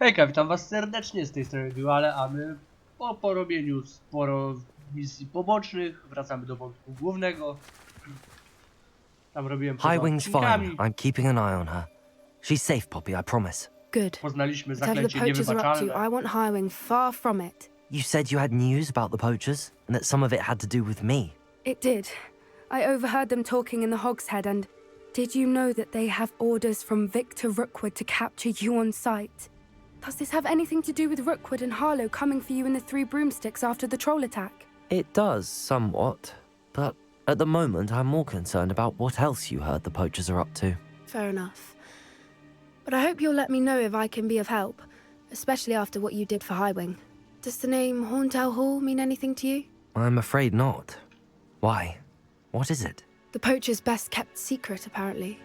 Hejka, witam was serdecznie, z tej strony Duale, a my po porobieniu sporo misji pobocznych wracamy do wątku głównego. Tam robiłem Highwing's fine. I'm keeping an eye on her. She's safe, Poppy, I promise. Good. Poznaliśmy Whatever the zaklęcie poachers are up to, niewybaczalne. I want Highwing far from it. You said you had news about the poachers, and that some of it had to do with me. It did. I overheard them talking in the Hogshead, and did you know that they have orders from Victor Rookwood to capture you on sight? Does this have anything to do with Rookwood and Harlow coming for you in the Three Broomsticks after the troll attack? It does, somewhat. But at the moment, I'm more concerned about what else you heard the poachers are up to. Fair enough. But I hope you'll let me know if I can be of help, especially after what you did for Highwing. Does the name Horntail Hall mean anything to you? I'm afraid not. Why? What is it? The poacher's best kept secret, apparently.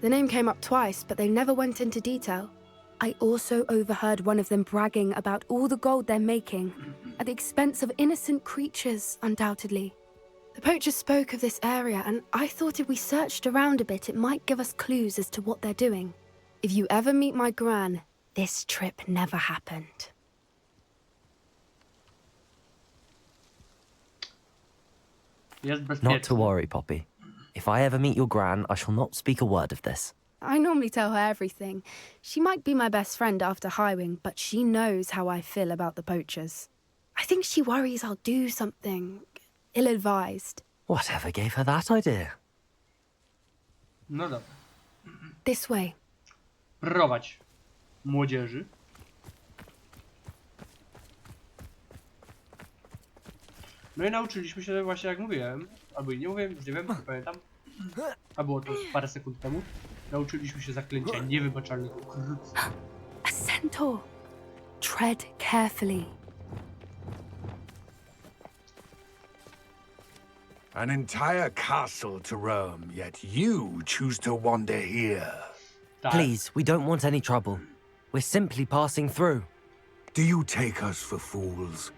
The name came up twice, but they never went into detail. I also overheard one of them bragging about all the gold they're making, at the expense of innocent creatures, undoubtedly. The poachers spoke of this area, and I thought if we searched around a bit, it might give us clues as to what they're doing. If you ever meet my gran, this trip never happened. Jest bezpiecznie. Not to worry, Poppy. If I ever meet your gran, I shall not speak a word of this. I normally tell her everything. She might be my best friend after Highwing, but she knows how I feel about the poachers. I think she worries I'll do something ill-advised. Whatever gave her that idea? No dobra. This way. Prowadź młodzieży. No i nauczyliśmy się właśnie, jak mówiłem, albo i nie mówiłem, już nie wiem, nie pamiętam, a było to parę sekund temu. Nauczyliśmy się zaklęcia niewybaczalnych okrutnych. A centaur. Tread carefully. An entire castle to roam, yet you choose to wander here. Tak. Please, we don't want any trouble. We're simply passing through. Do you take us for fools?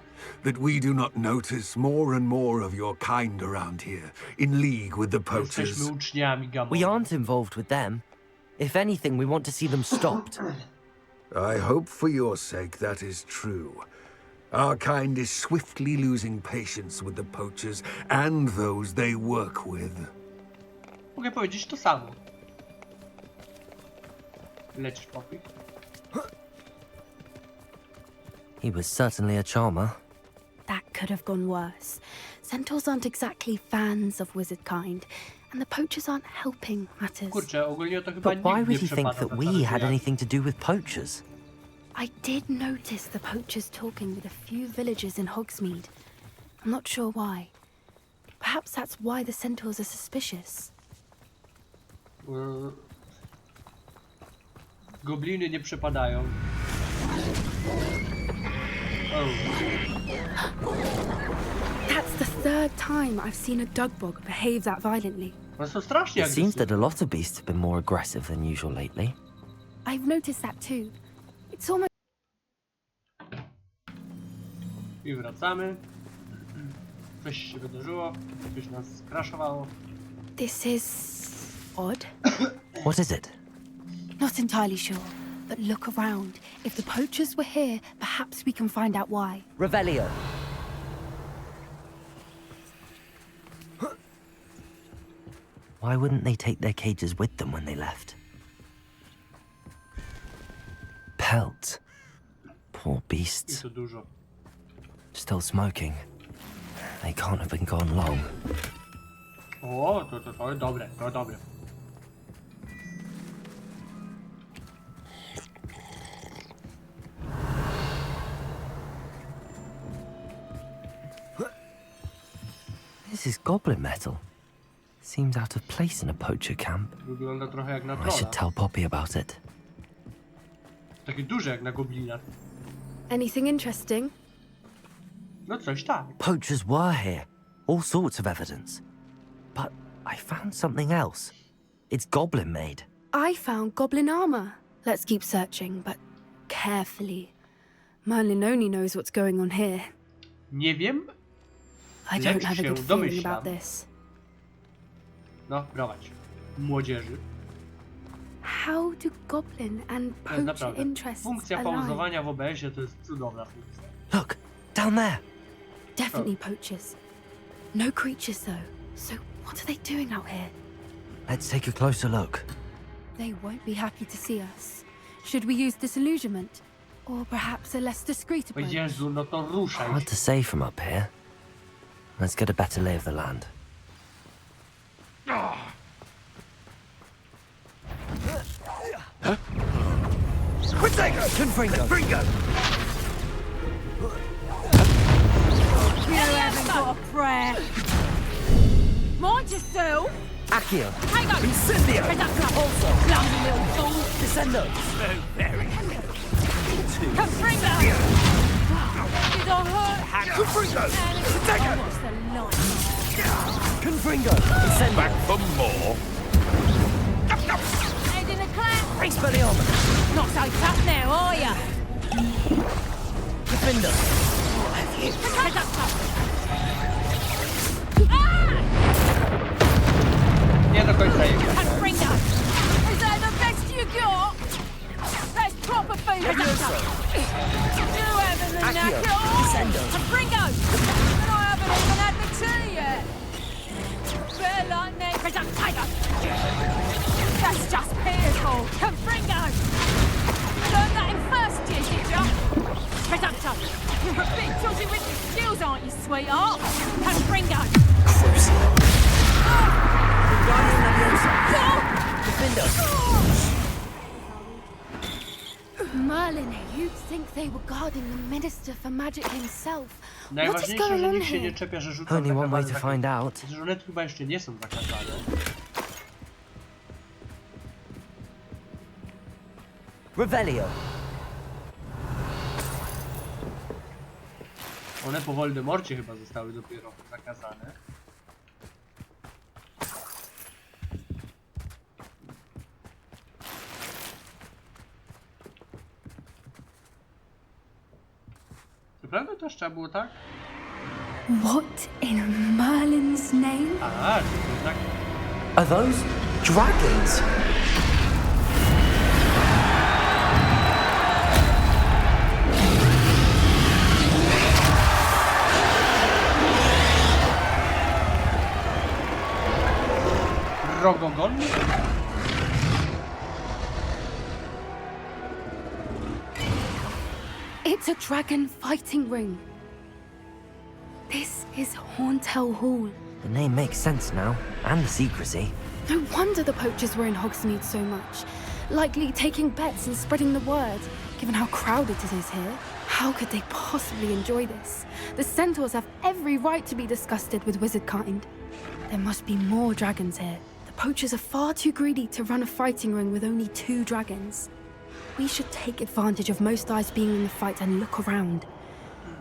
That we do not notice more and more of your kind around here, in league with the poachers? Jesteśmy uczniami Gamora. We aren't involved with them. If anything, we want to see them stopped. I hope for your sake that is true. Our kind is swiftly losing patience with the poachers and those they work with. Mogę powiedzieć to samo. Lecisz, Poppy. He was certainly a charmer. That could have gone worse. Centaurs aren't exactly fans of wizard kind, and the poachers aren't helping matters. Kurczę, ogólnie to chyba But why nikt would nie he think przepadał that na we czarne had zjawy. anything to do with poachers? I did notice the poachers talking with a few villagers in Hogsmeade. I'm not sure why. Perhaps that's why the centaurs are suspicious. Gobliny nie przepadają. Oh. That's the third time I've seen a dugbog behave that violently. One są strasznie It seems that agresywne. a lot of beasts have been more aggressive than usual lately. I've noticed that too. It's almost I wracamy. Coś się wydarzyło. Coś nas skraszowało. this is odd. What is it? Not entirely sure, but look around. If the poachers were here, perhaps we can find out why. Revelio. Why wouldn't they take their cages with them when they left? Pelt. Poor I beasts. to dużo. Still smoking. They can't have been gone long. O, to dobre, to dobre. This is goblin metal. Seems out of place in a poacher camp. Wygląda trochę jak na I trolla. should tell Poppy about it. Takie duże jak na goblina. Anything interesting? No coś tak. Poachers were here. All sorts of evidence. But I found something else. It's goblin made. I found goblin armor. Let's keep searching, but carefully. Merlin only knows what's going on here. Nie wiem. I don't have a się good feeling domyślam. about this. No, prowadź. Młodzieży. How do goblin and To jest poacher naprawdę. interests Funkcja align? pauzowania w OBS-ie to jest cudowna funkcja. Look, down there. Definitely poachers. No creatures though. So what are they doing out here? Let's take a closer look. They won't be happy to see us. Should we use disillusionment? Or perhaps a less discreet O approach? Jezu, no to ruszaj. Hard to say from up here. Let's get a better lay of the land. Confringo! You haven't got a prayer. Mind yourself. Accio! Hang on. Incendio! Also. Clumsy little fool. Descendo! Confringo. Did I hurt? Confringo! Oh, what's the line? Confringo! Incendio! Back for more. Head in a clamp. Expelliarmus! Not so tough now, are ya? Defender! Head up, tough. Nie do końca jego. Confringo. Is that the best you got? That's proper food. Head up, tough. You haven't the knack at all. Descendo! Confringo. And I haven't even had the tea yet. Better like me. Head up, tiger. That's just pitiful. Confringo. Learned that in first year, did ya? Head up, tough. You're a bit dodgy with your skills, aren't you, sweetheart? Confringo. Guardian Leviosa! Defender! Merlin, you'd think they were guarding the Minister for Magic himself. What is Najważniejsze, going że on nikt się nie here? czepia, że rzucam Only one way to zakazane find out. Przecież one tu chyba jeszcze nie są zakazane. Revelio! One po Voldemorcie chyba zostały dopiero zakazane. To prawda też trzeba było tak? What in Merlin's name? A, to jednak... Are those dragons? Rogogon? It's a dragon fighting ring. This is Hauntel Hall. The name makes sense now, and the secrecy. No wonder the poachers were in Hogsmeade so much. Likely taking bets and spreading the word, given how crowded it is here. How could they possibly enjoy this? The centaurs have every right to be disgusted with wizard kind. There must be more dragons here. The poachers are far too greedy to run a fighting ring with only 2 dragons. We should take advantage of most eyes being in the fight and look around.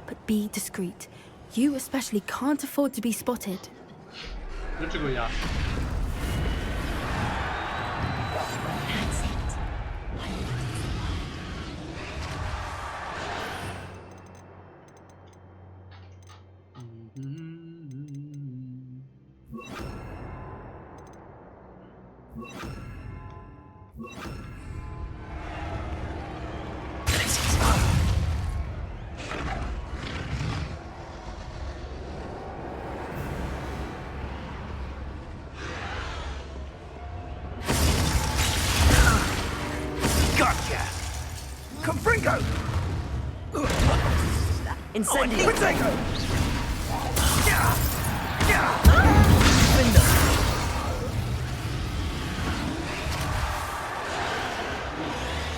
But be discreet. You especially can't afford to be spotted. Dlaczego ja? Gotcha! Confringo! Incendio! Protego! Defender!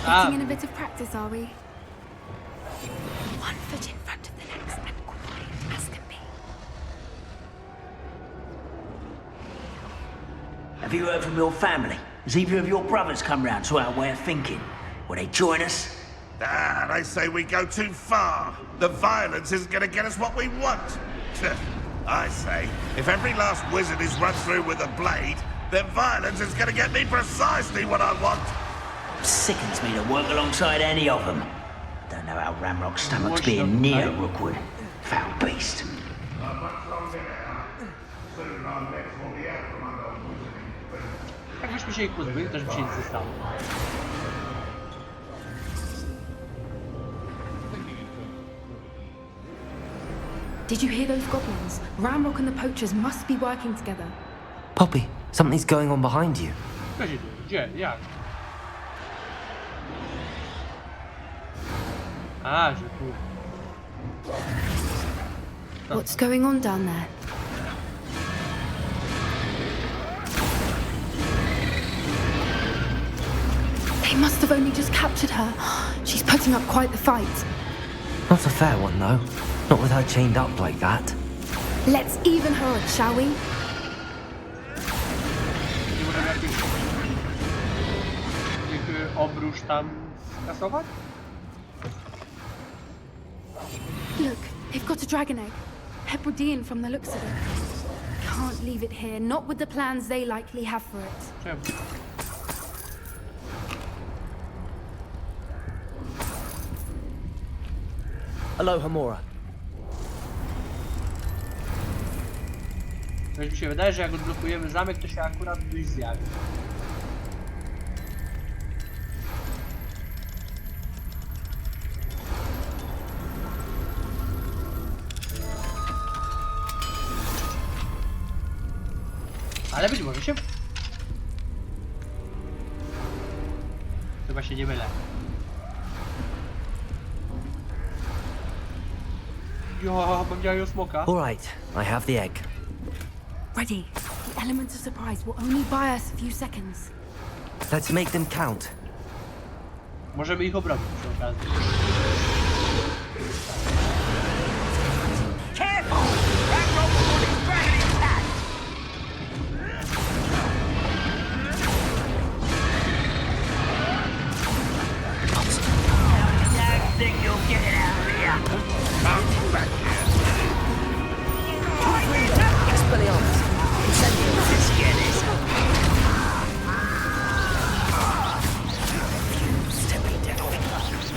Getting in a bit of practice, are we? One foot in front of the next and quiet as can be. Have you heard from your family? Has either of your brothers come round to our way of thinking? Will they join us? Ah, they say we go too far. The violence isn't going to get us what we want. I say, if every last wizard is run through with a blade, then violence is going to get me precisely what I want. Sickens me to work alongside any of them. Don't know how Ramrock's stomach's being near Rookwood. Foul beast. Tak Jakbyśmy się ich pozbyli, też by się nic nie stało. Did you hear those goblins? Ramrock and the poachers must be working together. Poppy, something's going on behind you. Co się dzieje? Gdzie? Jak? A, że tu. What's going on down there? They must have only just captured her. She's putting up quite the fight. Not a fair one, though. Not with her chained up like that. Let's even her up, shall we? Nie możemy jakiś obróż tam skasować? Look, they've got a dragon egg. Hebridean from the looks of it. Can't leave it here, not with the plans they likely have for it. Czemu? Aloha, Mora. Coś mi się wydaje, że jak odblokujemy zamek, to się akurat coś zjawi. Ale być może się... Chyba się nie mylę. Jo, mam działają smoka. All right, I have the egg. Ready. The element of surprise will only buy us a few seconds. Let's make them count. Możemy ich obrobić przy okazji. Careful! Ramrock will put his dragon intact! I think you'll get it out of here. Come back here. Expelliarmus. Incendiary. Let's get this.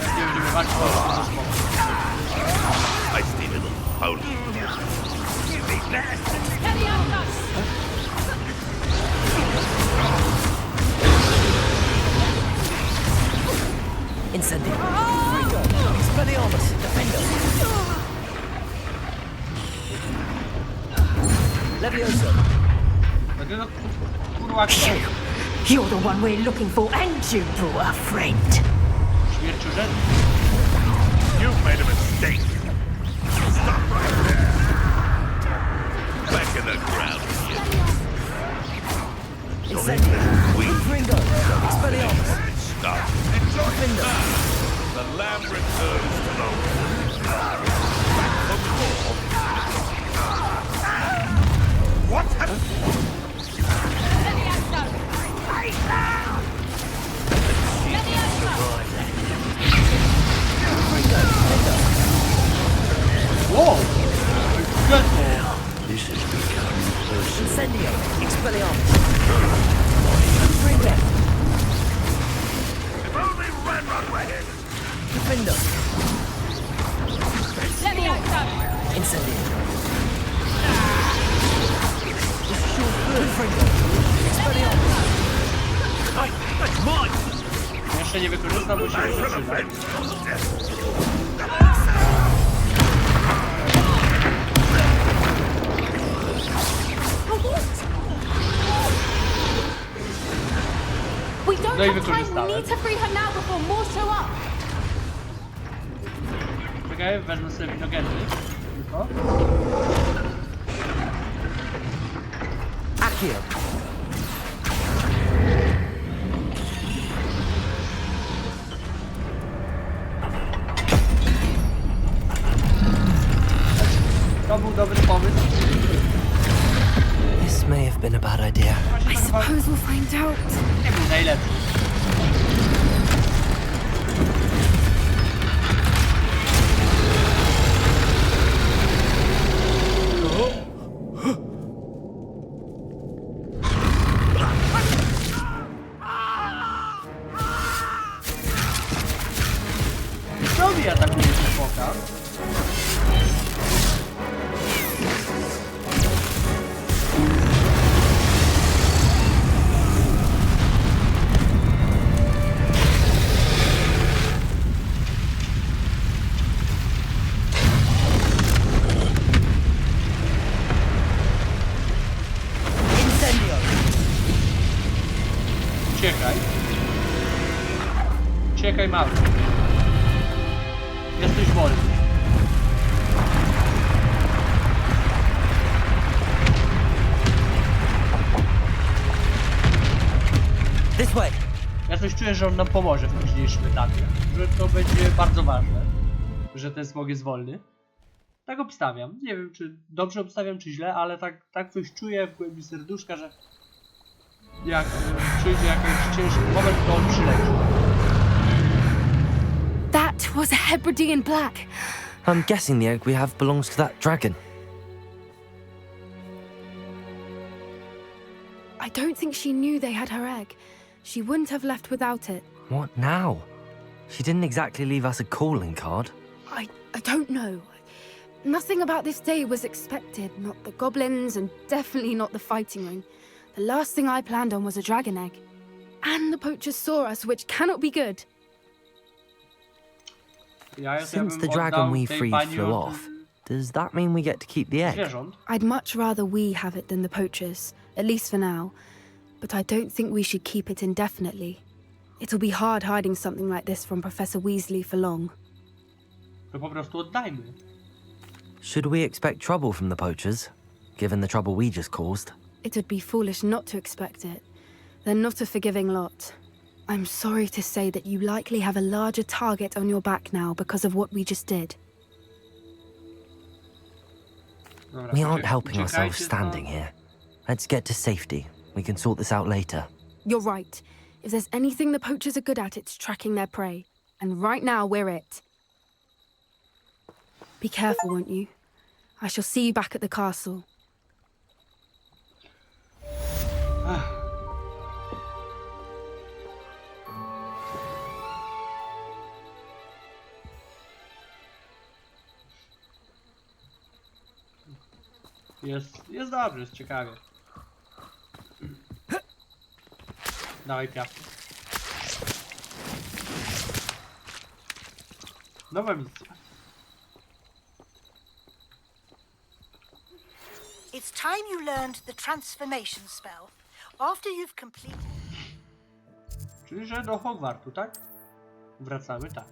Będziemy walczyć ze smokiem. Feisty little pony. Steady up, guys. Incendiary. Expelliarmus. Defender. Levioso. Dlatego kurwa kto? You're the one we're looking for, and you brought a friend. Śmierciożerny. You've made a mistake. Stop right there. Back in the ground, you. Incendiary. Weak. Ringo. Expelliarmus. Stop. Enjoy it. The lamb returns to the back for more. What? Steady up, guys. Steady up, guys. Wow! Good. Incendio. Expelliarmus. Ringo. If only Ramrock were here. Defender. Steady up, guys. Incendiary. Ringo. Expelliarmus. That's mine. Jeszcze nie wykorzystam, bo się nie zaczyna. We don't No i have time. We wykorzystałem. need to free her now before more show up. Czekaj, wezmę sobie winogeny. Tylko. Accio. To był dobry pomysł. This may have been a bad idea. Właśnie I to chyba suppose we'll find out. nie był najlepszy. Co mi atakuje smoka? time out. Jesteś wolny. This way. Ja coś czuję, że on nam pomoże w późniejszym etapie. Że to będzie bardzo ważne. Że ten smog jest wolny. Tak obstawiam. Nie wiem, czy dobrze obstawiam, czy źle, ale tak coś czuję w głębi serduszka, że jak przyjdzie jakiś ciężki moment, to on przyleci. That was a Hebridean black. I'm guessing the egg we have belongs to that dragon. I don't think she knew they had her egg. She wouldn't have left without it. What now? She didn't exactly leave us a calling card. I don't know. Nothing about this day was expected. Not the goblins, and definitely not the fighting ring. The last thing I planned on was a dragon egg. And the poachers saw us, which cannot be good. Since the dragon we freed flew off, does that mean we get to keep the egg? Zwierząt. I'd much rather we have it than the poachers, at least for now. But I don't think we should keep it indefinitely. It'll be hard hiding something like this from Professor Weasley for long. To po prostu oddajmy. Should we expect trouble from the poachers, given the trouble we just caused? It would be foolish not to expect it. They're not a forgiving lot. I'm sorry to say that you likely have a larger target on your back now because of what we just did. Dobra, We aren't helping uciekajcie ourselves stąd. standing here. Let's get to safety. We can sort this out later. You're right. If there's anything the poachers are good at, it's tracking their prey. And right now, we're it. Be careful, won't you? I shall see you back at the castle. Jest dobrze, jest ciekawie. Dawaj piasek. Nowa misja. It's time you learned the transformation spell. After you've completed... Czyli, że do Hogwartu, tak? Wracamy, tak.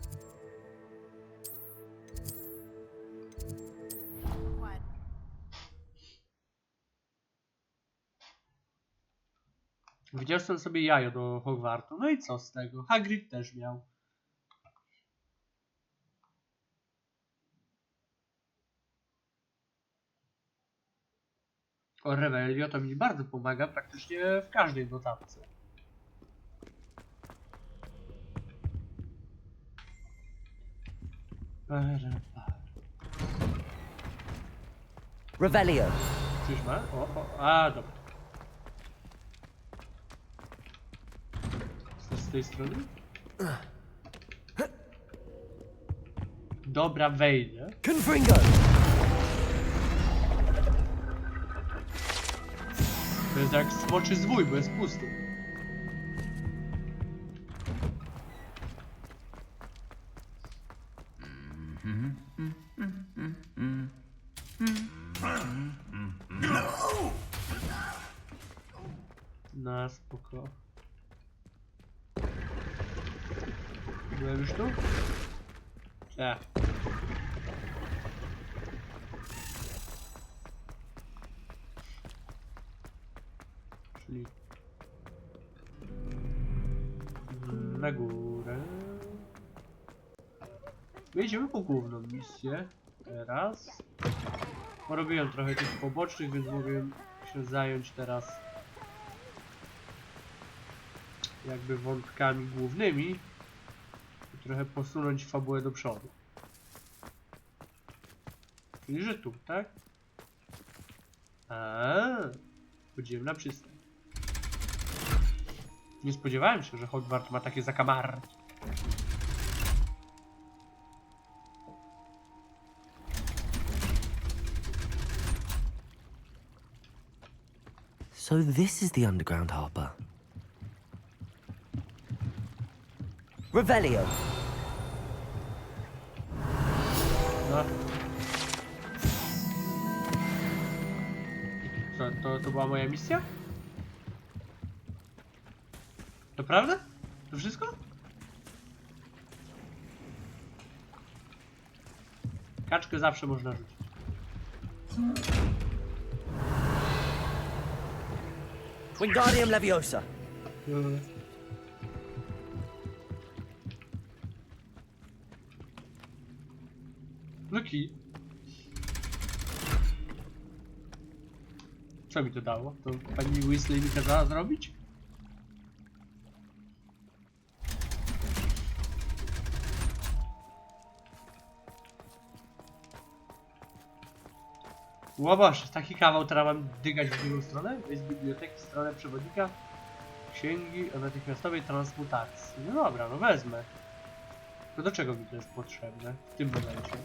Wniosłem sobie jajo do Hogwartu. No i co z tego? Hagrid też miał. O, Revelio to mi bardzo pomaga praktycznie w każdej notatce. Revelio. Czyż ma? A, dobra. Z tej strony? Dobra, wejdę. Confringo. To jest jak smoczy zwój, bo jest pusty. Na spoko. Byłem już tu? Nie. Czyli na górę. Jedziemy po główną misję teraz. Porobiłem trochę tych pobocznych, więc mogę się zająć teraz jakby wątkami głównymi i trochę posunąć fabułę do przodu. Czyli że tu, tak? Chodziłem na przystań. Nie spodziewałem się, że Hogwart ma takie zakamarki. So this is the underground harbour. Revelio. No. Co, to była moja misja? To prawda? To wszystko? Kaczkę zawsze można rzucić. Wingardium Leviosa. Luki. Co mi to dało? To pani Weasley mi kazała zrobić? Łoboż, taki kawał, teraz mam dygać w drugą stronę? Jest biblioteki, stronę przewodnika, księgi o natychmiastowej transmutacji. No dobra, no wezmę. To do czego mi to jest potrzebne w tym momencie?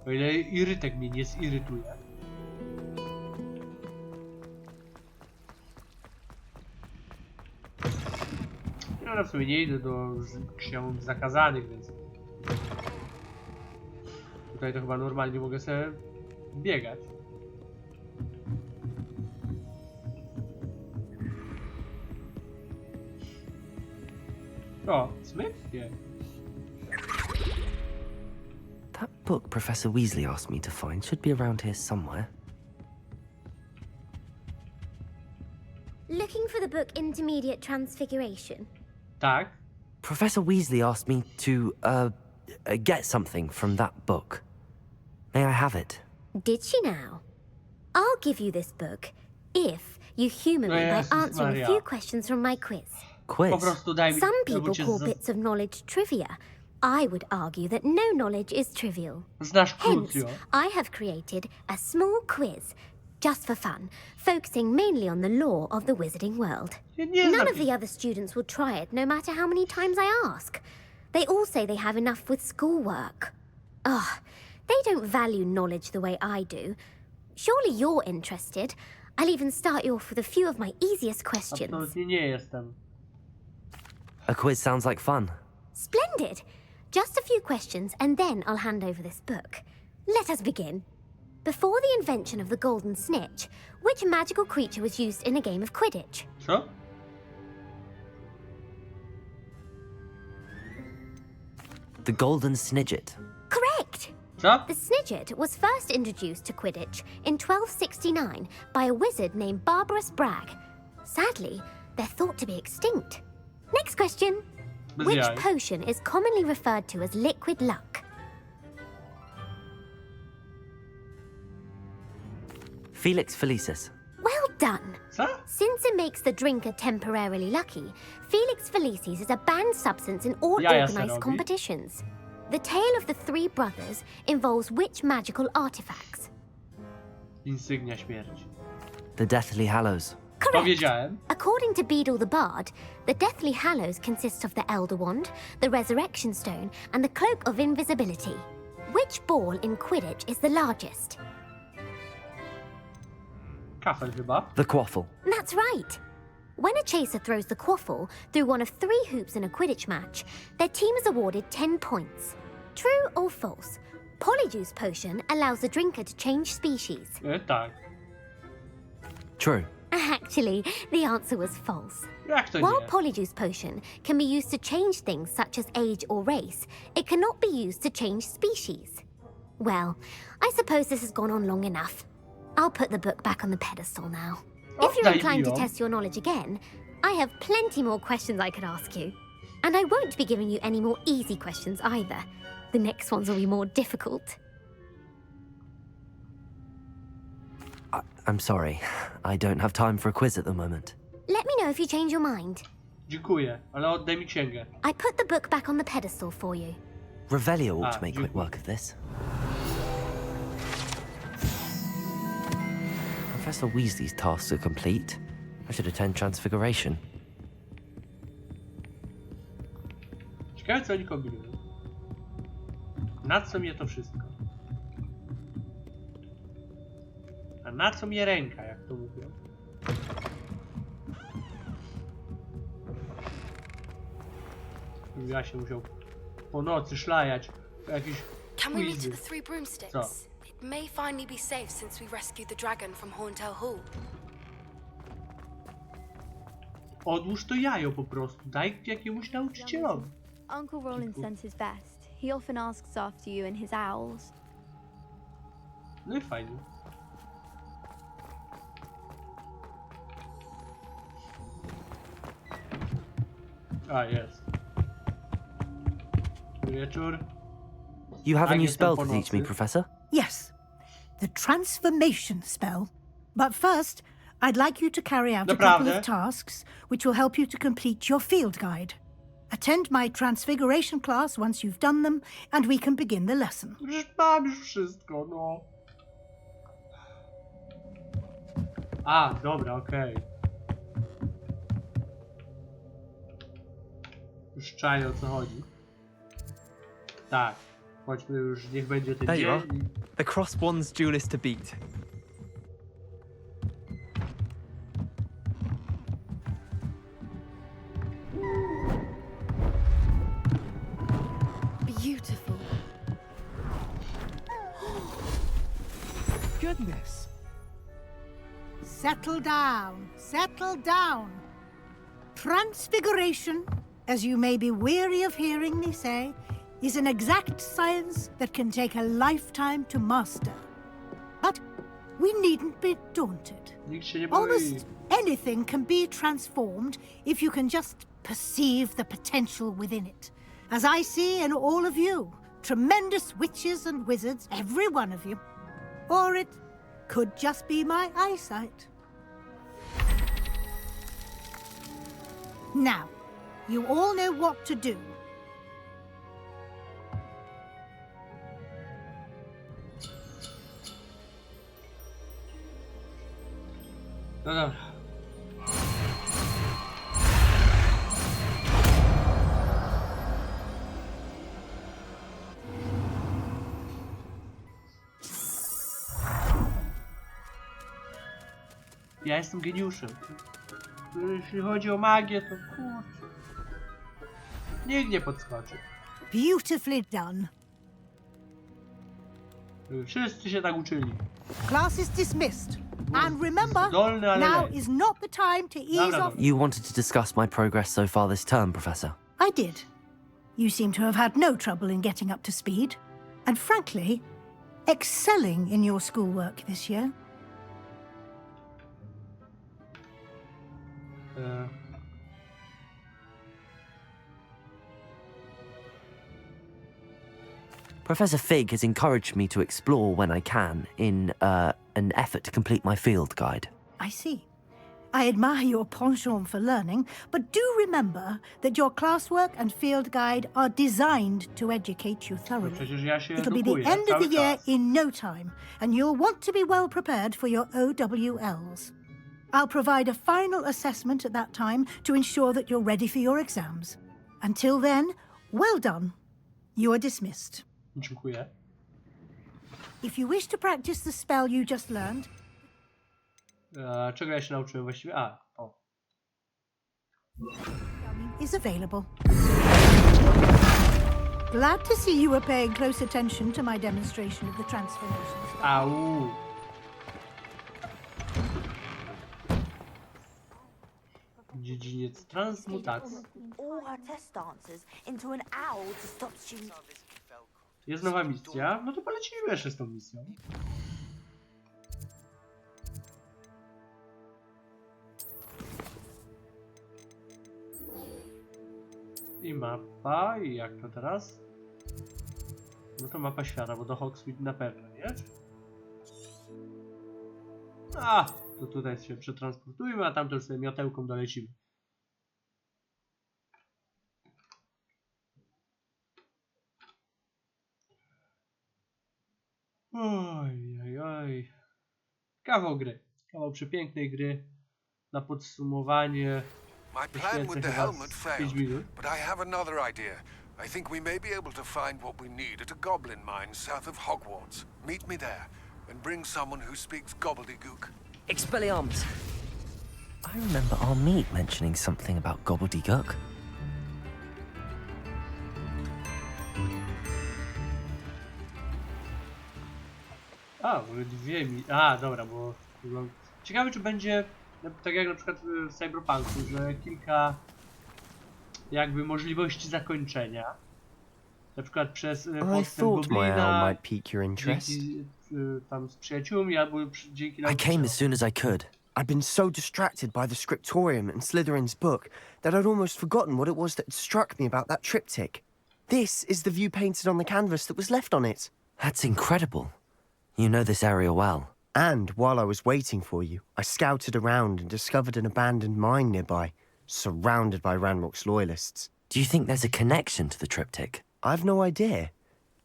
O ile irytek mnie nie zirytuje. Ja w sumie nie idę do ksiąg zakazanych, więc... Tutaj to chyba normalnie mogę sobie biegać. O, smyk? Nie. That book Professor Weasley asked me to find should be around here somewhere. Looking for the book Intermediate Transfiguration? Tak. Professor Weasley asked me to, get something from that book. May I have it? Did she now? I'll give you this book if you humour me by Jezus answering Maria. a few questions from my quiz. Po Quiz? prostu daj mi... Some bo people cię call bits of knowledge trivia. I would argue that no knowledge is trivial. Znasz Hence, Crucio. I have created a small quiz, just for fun, focusing mainly on the lore of the wizarding world. Nie None znam of the other students will try it, no matter how many times I ask. They all say they have enough with schoolwork. Ugh, they don't value knowledge the way I do. Surely you're interested. I'll even start you off with a few of my easiest questions. Absolutnie nie jestem. A quiz sounds like fun. Splendid! Just a few questions, and then I'll hand over this book. Let us begin. Before the invention of the golden snitch, which magical creature was used in a game of Quidditch? Co? The Golden Snidget. Correct! Co? The Snidget was first introduced to Quidditch in 1269 by a wizard named Barbarous Bragg. Sadly, they're thought to be extinct. Next question. Bez Which jaj. potion is commonly referred to as liquid luck? Felix Felicis. Well done! Co? Since it makes the drinker temporarily lucky, Felix Felicis is a banned substance in all Jaja se organized robi. competitions. The tale of the three brothers involves which magical artifacts? Insygnia śmierci. The Deathly Hallows. Correct! Powiedziałem. According to Beedle the Bard, the Deathly Hallows consists of the Elder Wand, the Resurrection Stone, and the Cloak of Invisibility. Which ball in Quidditch is the largest? Kafel chyba. The Quaffle. That's right! When a chaser throws the quaffle through one of 3 hoops in a Quidditch match, their team is awarded 10 points. True or false? Polyjuice Potion allows the drinker to change species. Tak. True. Actually, the answer was false. Jak to While nie? Polyjuice Potion can be used to change things such as age or race, it cannot be used to change species. Well, I suppose this has gone on long enough. I'll put the book back on the pedestal now. If you're Oddaj inclined to mi ją. test your knowledge again, I have plenty more questions I could ask you. And I won't be giving you any more easy questions either. The next ones will be more difficult. I'm sorry. I don't have time for a quiz at the moment. Let me know if you change your mind. Dziękuję, ale oddaj mi księgę. I put the book back on the pedestal for you. Revelio ought to Ah, make you- quick work of this. Professor Weasley's tasks are complete. I should attend Transfiguration. Ciekawe co oni kombinują. Na co mnie to wszystko? A na co mnie ręka, jak to mówią? Ja się musiał po nocy szlajać. Jakieś Can we meet quizy. at the Three Broomsticks? Co? It may finally be safe since we rescued the dragon from Horntail Hall. Odłóż to jajo po prostu. Daj jakiemuś nauczycielowi. Uncle Roland sends his best. He often asks after you and his owls. No i fajnie. A, jest. Wieczór. You have a Tak, new jestem spell po to teach me, nocy. Professor? Yes, the transformation spell. But first, I'd like you to carry out a couple Naprawdę? of tasks which will help you to complete your field guide. Attend my transfiguration class once you've done them, and we can begin the lesson. Przecież mam już wszystko, no. A, dobra, okej. Już czaję, o co chodzi. Tak. Chodźmy już, niech będzie ten There you are. dzień. The cross one's duelist to beat. Beautiful. Goodness. Settle down, settle down. Transfiguration, as you may be weary of hearing me say, is an exact science that can take a lifetime to master. But we needn't be daunted. Nikt się nie boi. Almost anything can be transformed if you can just perceive the potential within it. As I see in all of you, tremendous witches and wizards, every one of you. Or it could just be my eyesight. Now, you all know what to do. No dobra. Ja jestem geniuszem. Jeśli chodzi o magię, to kurczę. Nikt nie podskoczy. Beautifully done. Wszyscy się tak uczyli. Class is dismissed. And remember, Zdolny, ale now lej. is not the time to ease Dobra, off. dobra. You wanted to discuss my progress so far this term, Professor. I did. You seem to have had no trouble in getting up to speed. And frankly, excelling in your schoolwork this year. Professor Fig has encouraged me to explore when I can in an effort to complete my field guide. I see. I admire your penchant for learning, but do remember that your classwork and field guide are designed to educate you thoroughly. Przecież ja się It'll be edukuję the end of cały the year czas. in no time, and you'll want to be well prepared for your OWLs. I'll provide a final assessment at that time to ensure that you're ready for your exams. Until then, well done. You are dismissed. Dziękuję. If you wish to practice the spell you just learned, Czego ja się nauczyłem właściwie? A, o. is available. Glad to see you were paying close attention to my demonstration of the transformation spell. Au. Dziedziniec transmutacji. All her test answers into an owl to stop students. Jest nowa misja? No to polecimy jeszcze z tą misją. I mapa, i jak to teraz? No to mapa świata, bo do Hogsmeade na pewno, nie? A, to tutaj się przetransportujmy, a tam to już sobie miotełką dolecimy. Oj, oj, oj. Kawał gry. Kawał przepięknej gry. Na podsumowanie. My plan with the helmet failed, 5 minut. but I have another idea. I think we may be able to find what we need at a goblin mine south of Hogwarts. Meet me there, and bring someone who speaks gobbledygook. Expelliarmus! I remember our meet mentioning something about gobbledygook. A, mamy dwie A, dobra, bo... Ciekawe, czy będzie tak jak na przykład w Cyberpunku, że kilka jakby możliwości zakończenia. Na przykład przez I postęp thought my owl goblina, might pique your interest. dzięki tam z przyjaciółmi, albo dzięki I came nauczycielom. as soon as I could. I'd been so distracted by the scriptorium and Slytherin's book that I'd almost forgotten what it was that struck me about that triptych. This is the view painted on the canvas that was left on it. That's incredible. You know this area well. And while I was waiting for you, I scouted around and discovered an abandoned mine nearby, surrounded by Ranrock's loyalists. Do you think there's a connection to the triptych? I've no idea,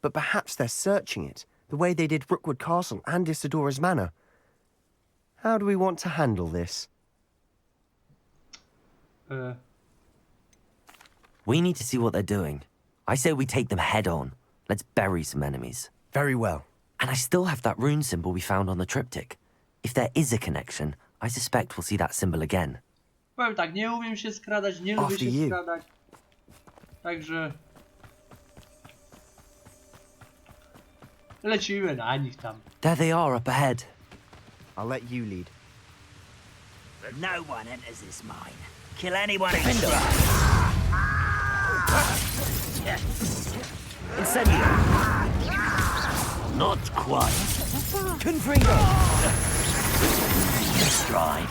but perhaps they're searching it, the way they did Rookwood Castle and Isidora's Manor. How do we want to handle this? We need to see what they're doing. I say we take them head on. Let's bury some enemies. Very well. And I still have that rune symbol we found on the triptych. If there is a connection, I suspect we'll see that symbol again. Powiem tak, nie umiem się skradać, nie lubię After się you. skradać. Także... lecimy na nich tam. There they are up ahead. I'll let you lead. No one enters this mine. Kill anyone who tries. Incendio. Not quite. Confringo. Stride.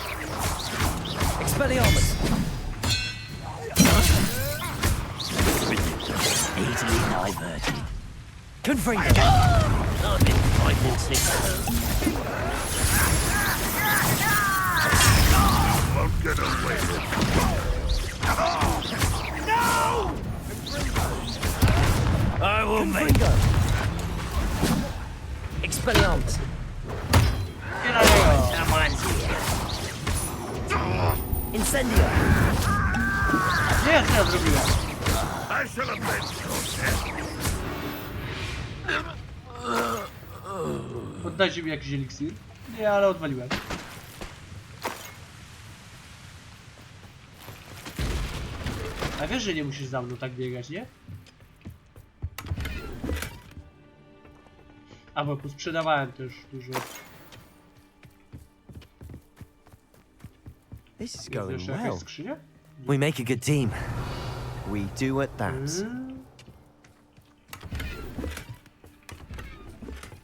Expelliarmus. Easily diverted. Confringo. I've been fighting since. Won't get away with it. No! I will make. Confringo. Expelliarmus. Someone's here. Incendio. Nie, jak ja zrobiłem? I should have been cautious. Oddajcie mi jakiś eliksir. Nie, ale odwaliłem. A wiesz, że nie musisz za mną tak biegać, nie? A bo posprzedawałem też dużo. This is Jest going jeszcze well. jakaś skrzynia? We make a good team. We do at that.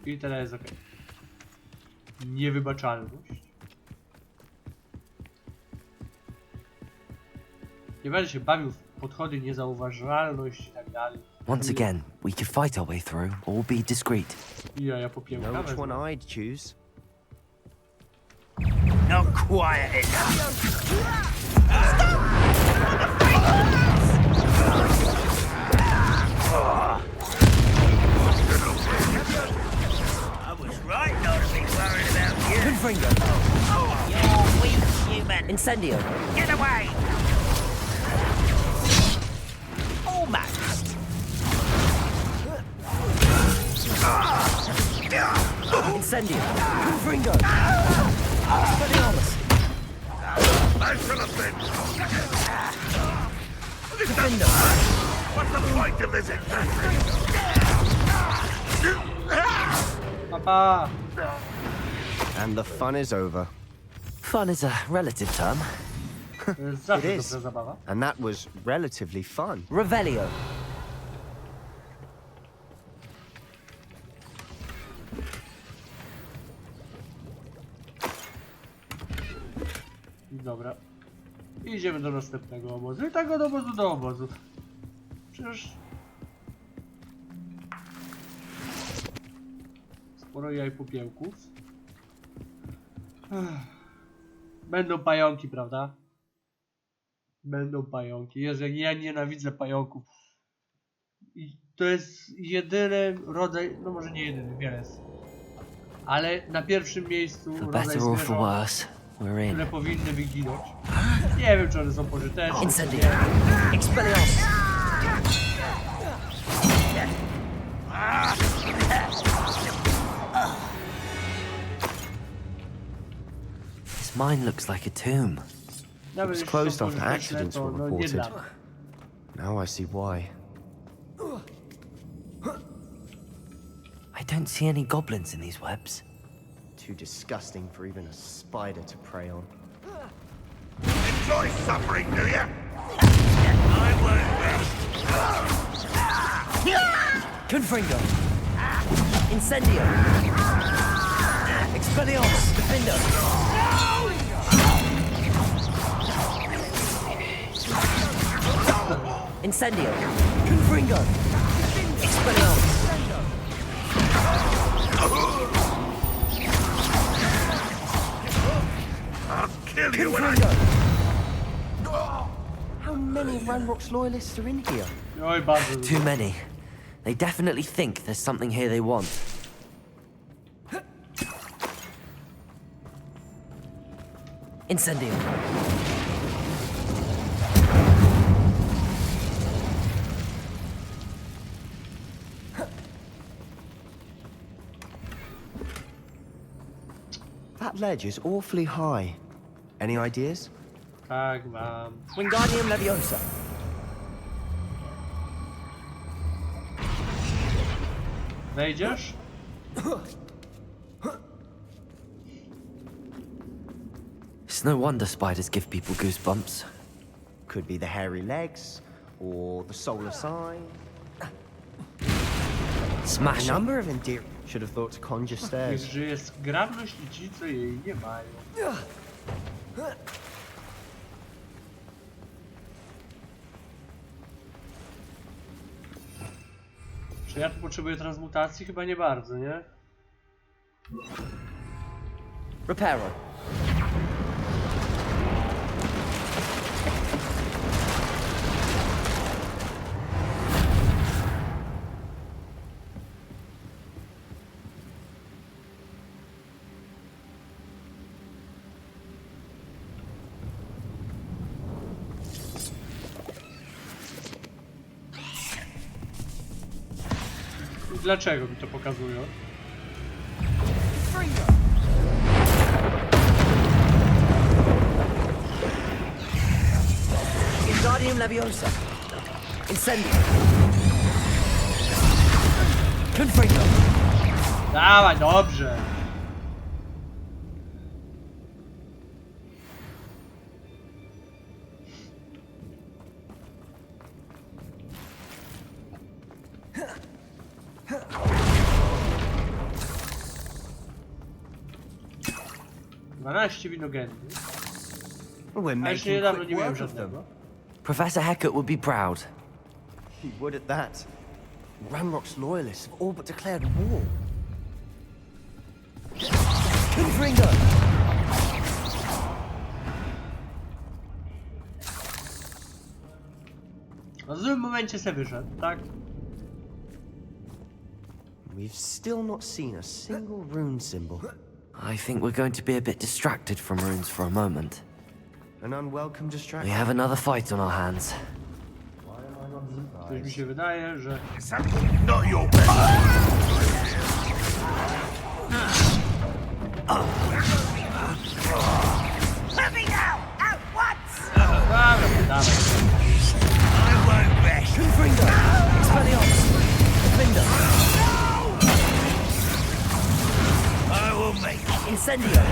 I teraz jest ok. Niewybaczalność. Nie będę się bawił w podchody, niezauważalność i tak dalej. Once again, we could fight our way through, or be discreet. Ja popiełka Know which wezmę. one I'd choose? Not quiet enough. I was right not to be worried about you. Confringo. You're weak, human. Incendio. Get away! Almost. Incendio. Confringo. Expelliarmus. I should have been. Defendo. What's the point of this exactly? Papa! And the fun is over. Fun is a relative term. To jest zawsze It is. dobra zabawa. And that was relatively fun. Revelio. Dobra. Idziemy do następnego obozu. I tak od obozu do obozu. Przecież... sporo jaj popiełków. Będą pająki, prawda? Będą pająki. Jezu, jak ja nienawidzę pająków. I to jest jedyny rodzaj, no może nie jedyny, wiele jest. Ale na pierwszym miejscu For rodzaj better or for zwierząt, worse, we're in. które powinny wyginąć. Nie wiem, czy one są pożyteczne. Incendio. Expelliarmus. This mine looks like a tomb. Nawet was jeśli closed są after pożyteczne, accidents to were no, nie reported. dla mnie. Now I see why. I don't see any goblins in these webs. Too disgusting for even a spider to prey on. Enjoy suffering, do ya? I won't Confringo. Incendio. Expelliarmus. Defender. Incendio. Confringo. Expelliarmus. I'll kill you when I... How many Ranrock's loyalists are in here? Too many. They definitely think there's something here they want. Incendio. That ledge is awfully high. Any ideas? Tak, mam. Wingardium Leviosa. Wejdziesz? It's no wonder spiders give people goosebumps. Could be the hairy legs, or the solar sign. Smash A number of endear... Should have thought to conjure Niech stairs. żyje zgrabność i ci, co jej nie mają. Czy ja tu potrzebuję transmutacji? Chyba nie bardzo, nie? Reparo. I dlaczego mi to pokazują? Wingardium Leviosa. Incendio. Confringo. Dawaj, dobrze. Winogenny. We're A jeszcze making niedawno quick nie miałem work of them. żadnego. Professor Hecat would be proud. He would at that. Ranrock's loyalists have all but declared war. Confringo. No w złym momencie se wyszedł, tak? We've still not seen a single rune symbol. I think we're going to be a bit distracted from runes for a moment. An unwelcome We distraction. have another fight on our hands. Coś mi się wydaje, że... Not your best. Let me now! At once! Dobra, dawaj. I won't rest. Confringo. Expelliarmus. Defender. I will make it. Incendio.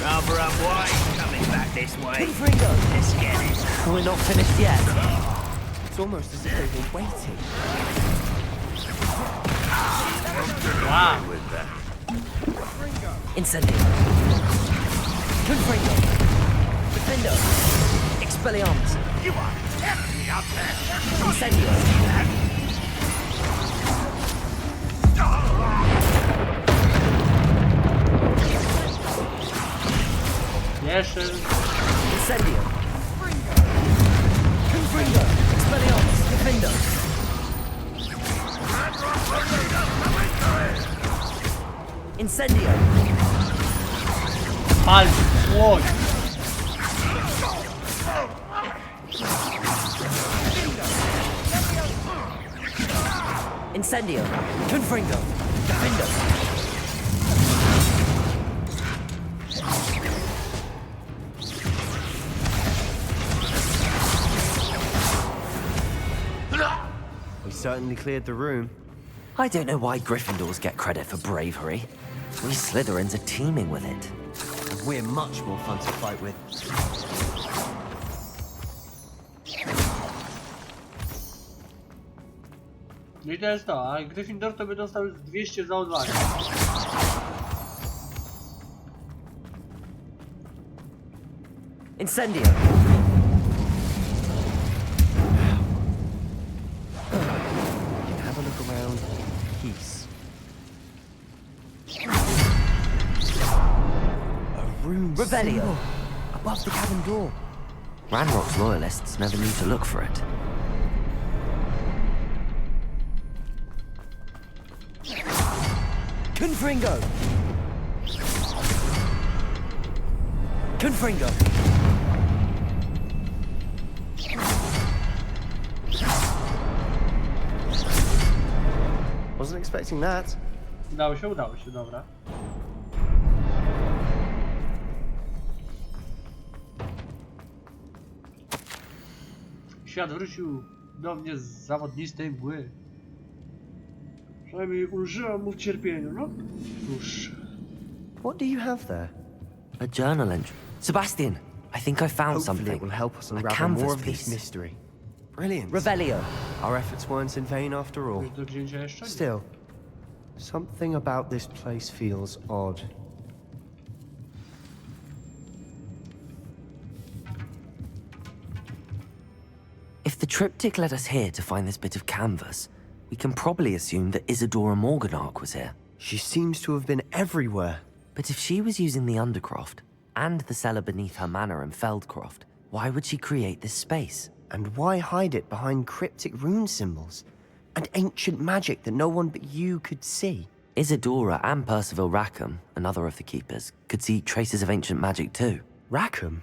Rather unwise coming back this way. Confringo. Let's get it. We're not finished yet. It's almost as if they were waiting. Wow. With that. Incendio. Confringo. Defender. Expelliarmus. You are definitely up there. Incendio. Jeszcze... Incendio. Confringo. Expelliarmus. Defender. Incendio. Pal, słoń. Incendio. Confringo. Defender. We certainly cleared the room. I don't know why Gryffindors get credit for bravery. We Slytherins are teeming with it. We're much more fun to fight with. No i to jest to, a Gryffindor to by dostał 200 za odwagę. Incendio! Have a look around. Peace. A rune Revelio. symbol above the cabin door. Ranrock's loyalists never knew to look for it. Confringo! Confringo! Wasn't expecting that. Udało się, dobra. Świat wrócił do mnie z zawodnistej mgły. Przynajmniej ulżyłam mu w cierpieniu, no cóż. What do you have there? A journal entry. Sebastian, I think I found Hopefully something. it will help us A unravel canvas more of this piece. mystery. Brilliant. Revelio. Our efforts weren't in vain after all. Coś do wzięcia jeszcze? Still, something about this place feels odd. If the triptych led us here to find this bit of canvas, we can probably assume that Isadora Morganark was here. She seems to have been everywhere. But if she was using the Undercroft and the cellar beneath her manor in Feldcroft, why would she create this space? And why hide it behind cryptic rune symbols? And ancient magic that no one but you could see? Isadora and Percival Rackham, another of the keepers, could see traces of ancient magic too. Rackham?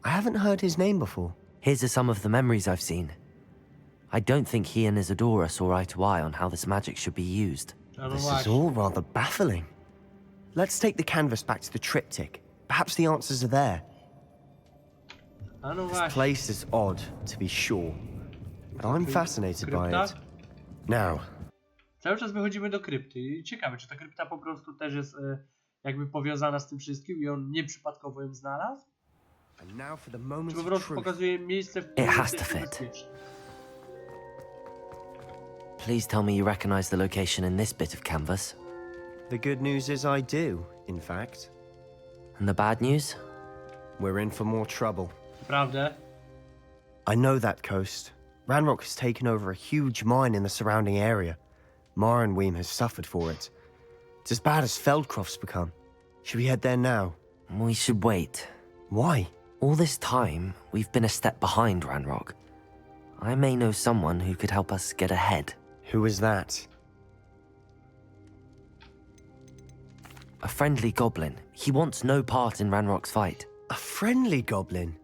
I haven't heard his name before. Here's are some of the memories I've seen. I don't think he and Isadora saw eye to eye on how this magic should be used. This is all rather baffling. Let's take the canvas back to the triptych. Perhaps the answers are there. This place is odd, to be sure. But I'm fascinated by it. Now. Cały czas wychodzimy do krypty i ciekawe, czy ta krypta po prostu też jest jakby powiązana z tym wszystkim i on nieprzypadkowo ją znalazł? Czy po prostu pokazuje miejsce, w którym jest bezpieczny? Please tell me you recognize the location in this bit of canvas. The good news is I do, in fact. And the bad news? We're in for more trouble. Prawda? I know that coast. Ranrock has taken over a huge mine in the surrounding area. Morinweem has suffered for it. It's as bad as Feldcroft's become. Should we head there now? We should wait. Why? All this time, we've been a step behind Ranrock. I may know someone who could help us get ahead. Who is that? A friendly goblin. He wants no part in Ranrock's fight. A friendly goblin?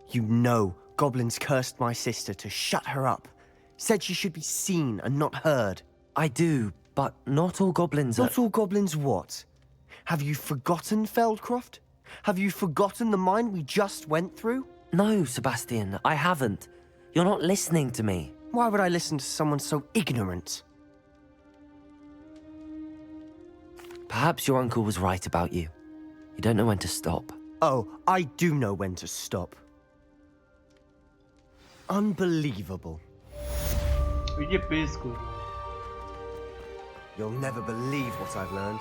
You know goblins cursed my sister to shut her up. Said she should be seen and not heard. I do, but not all goblins Not all goblins what? Have you forgotten Feldcroft? Have you forgotten the mine we just went through? No, Sebastian, I haven't. You're not listening to me. Why would I listen to someone so ignorant? Perhaps your uncle was right about you. You don't know when to stop. Oh, I do know when to stop. Unbelievable. Nie pysku. You'll never believe what I've learned.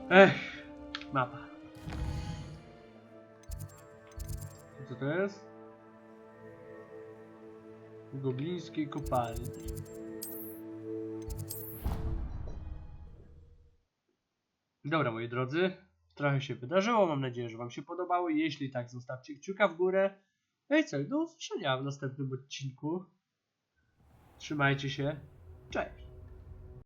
Ech, mapa. Co to jest? Goblińskiej kopalni. Dobra, moi drodzy, trochę się wydarzyło, mam nadzieję, że wam się podobało. Jeśli tak, zostawcie kciuka w górę. No i co, do usłyszenia w następnym odcinku. Trzymajcie się, cześć!